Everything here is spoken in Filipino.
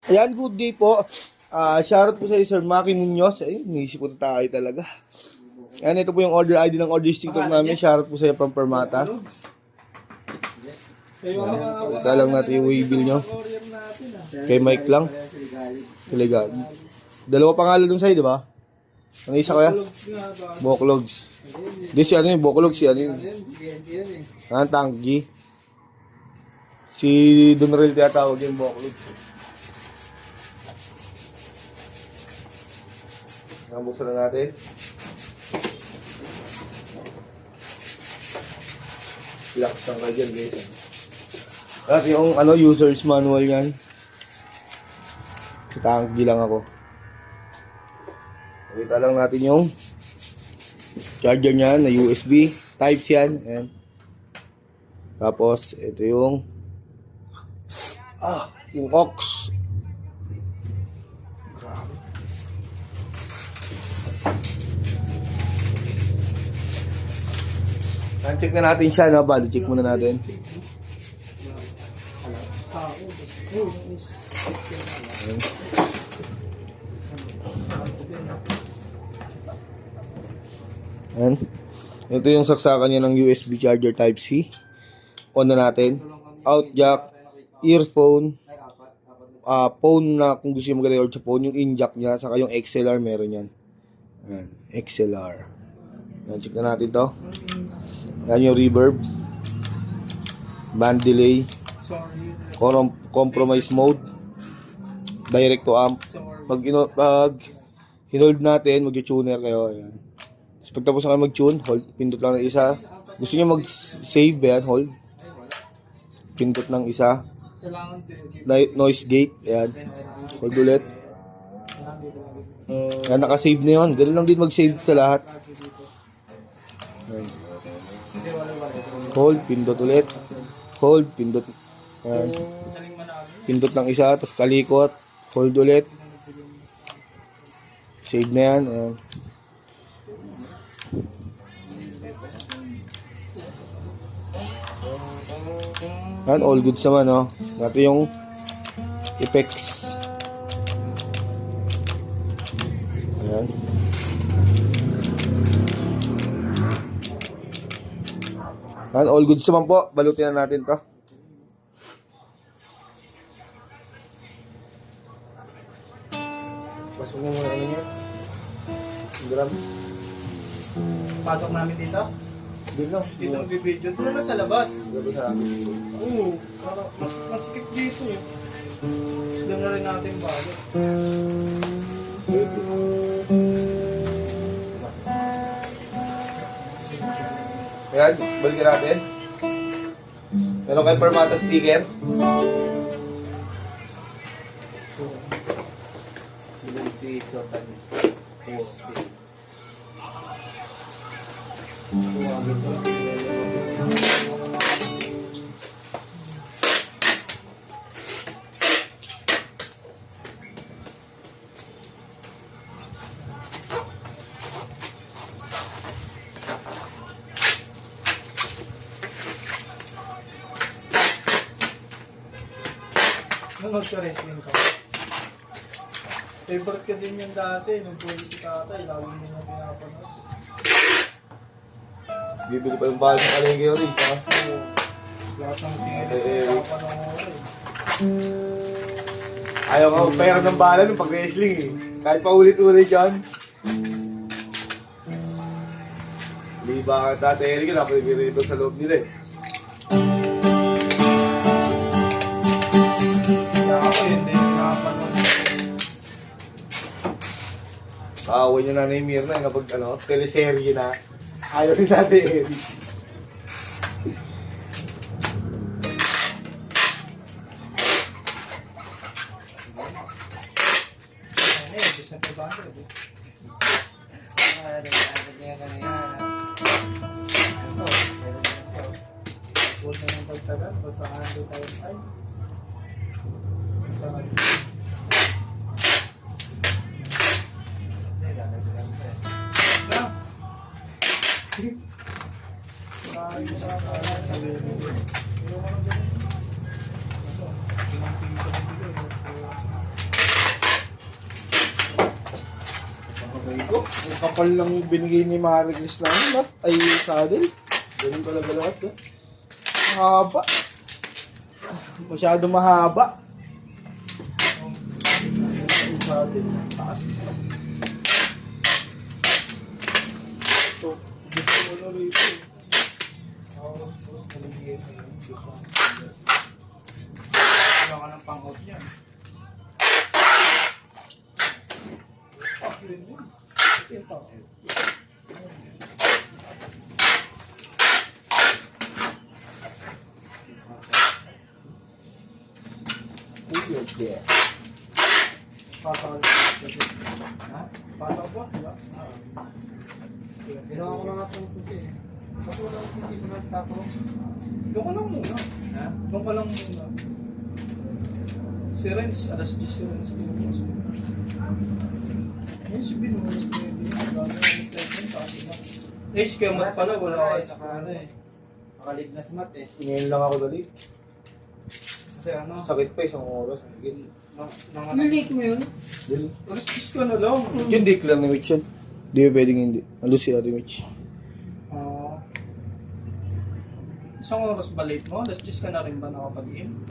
Ayan, good day po. Shoutout po sa Sir Maki Munoz. Ay, nisip ko tayo talaga. Ayan, ito po yung order ID ng order stick namin. Shoutout po sa from Permata. Ito lang natin yung waybill nyo. Kay Mike lang. Kiligan. Dalawa pangalan dun sa'yo, di ba? Ang isa kaya? Boklogs. Di si ano yung Boklogs, si ano yun? Tanggi. Si Donrel tinatawag yung Boklogs. Nabuksan na natin. Relax lang ka dyan, guys. At yung user's manual yan. Sa tanggi lang ako. Pakita lang natin yung charger niyan na USB. Types yan. Ayan. Tapos, ito yung yung aux. Check na natin siya, no? Body check muna natin. Ayan. Ito yung saksakan niya ng USB charger Type-C. On na natin. Out jack, earphone, phone na kung gusto nyo mag-record sa phone, yung in-jack niya, saka yung XLR meron yan. Ayan, XLR. Ayan, check na natin to. Yan yung reverb, band delay, compromise mode, direct to amp. Pag hinold natin, mag-tuner kayo. Ayan. Tapos pag tapos na kayo mag-tune, hold, pindot lang ng isa. Gusto nyo mag-save, yan, hold. Pindot ng isa. Noise gate, ayan. Hold ulit. Ayan, naka-save na yun. Ganun lang din mag-save sa lahat. Ayan. Hold, pindot ulit. Hold, pindot. Ayan. Pindot ng isa, tapos kalikot. Hold ulit. Save na yan. Ayan. Ayan, all good naman, no? Natin yung effects. Ayan. Ayan, all goods naman po. Balutin na natin to. Pasok mo muna ano niya. Gram. Pasok namin dito? Dito. Dito ang bibidyo. Dito na sa labas. Dito sa akin. Oo. Masikip dito eh. Gusto na rin natin bago. Ayan, balikin natin. Meron kayong Permata sticker. Nung nagka-wrestling ka. Favorite ka din yung dati. Nung pwede si tatay, lagi mo na pinapanood. Bibili pa yung bahay sa kalengke rin, ha? Lahat ng series na pinapanood. Ayaw ka pera ng bala ng pag-wrestling, eh. Kahit pa ulit-ulit yan. Hindi ba dati Eric na pwede rito sa loob nila, eh. Ako hindi pinapanood. Kaaway niya na ni Mirna kapag teleserye na. Ayaw rin natin, Eric. Ano eh, gusto na ba? Huwag na ng pagtagal, basta 100 times. Ay ko, ang kapal lang binigay ni Maricris na ano, mat, ay saddle. Ganun pala galawat ko. Mahaba. Masyado mahaba. Ang saddle, taas. Ito, gusto mo na rito. Wala ka ng pang-out yan. Yun yun. 10,000. Weird, yeah. Patawag. Ha? Patawag po, diba? Ginawa ko na nga itong puti. Kasi wala akong hindi ko nagtatawag. Doon ka lang muna. Ha? Doon ka lang muna. Si Renz, alas 10 si Renz. Ayun si Bino, alas 9. Eh, si Kemat pala, wala ka. Saka ano eh. Nakalib na si Matt eh. Ngayon lang ako dali. Kasi ano. Sakit pa isang oras. Nalik mo yun? Dali. Alas 10 ka na lang. Yung dick lang ni Mitch yan. Di ba pwedeng hindi? Ano si Ate Mitch? Isang oras ba late mo? Alas 10 ka na rin ba nakapag-in?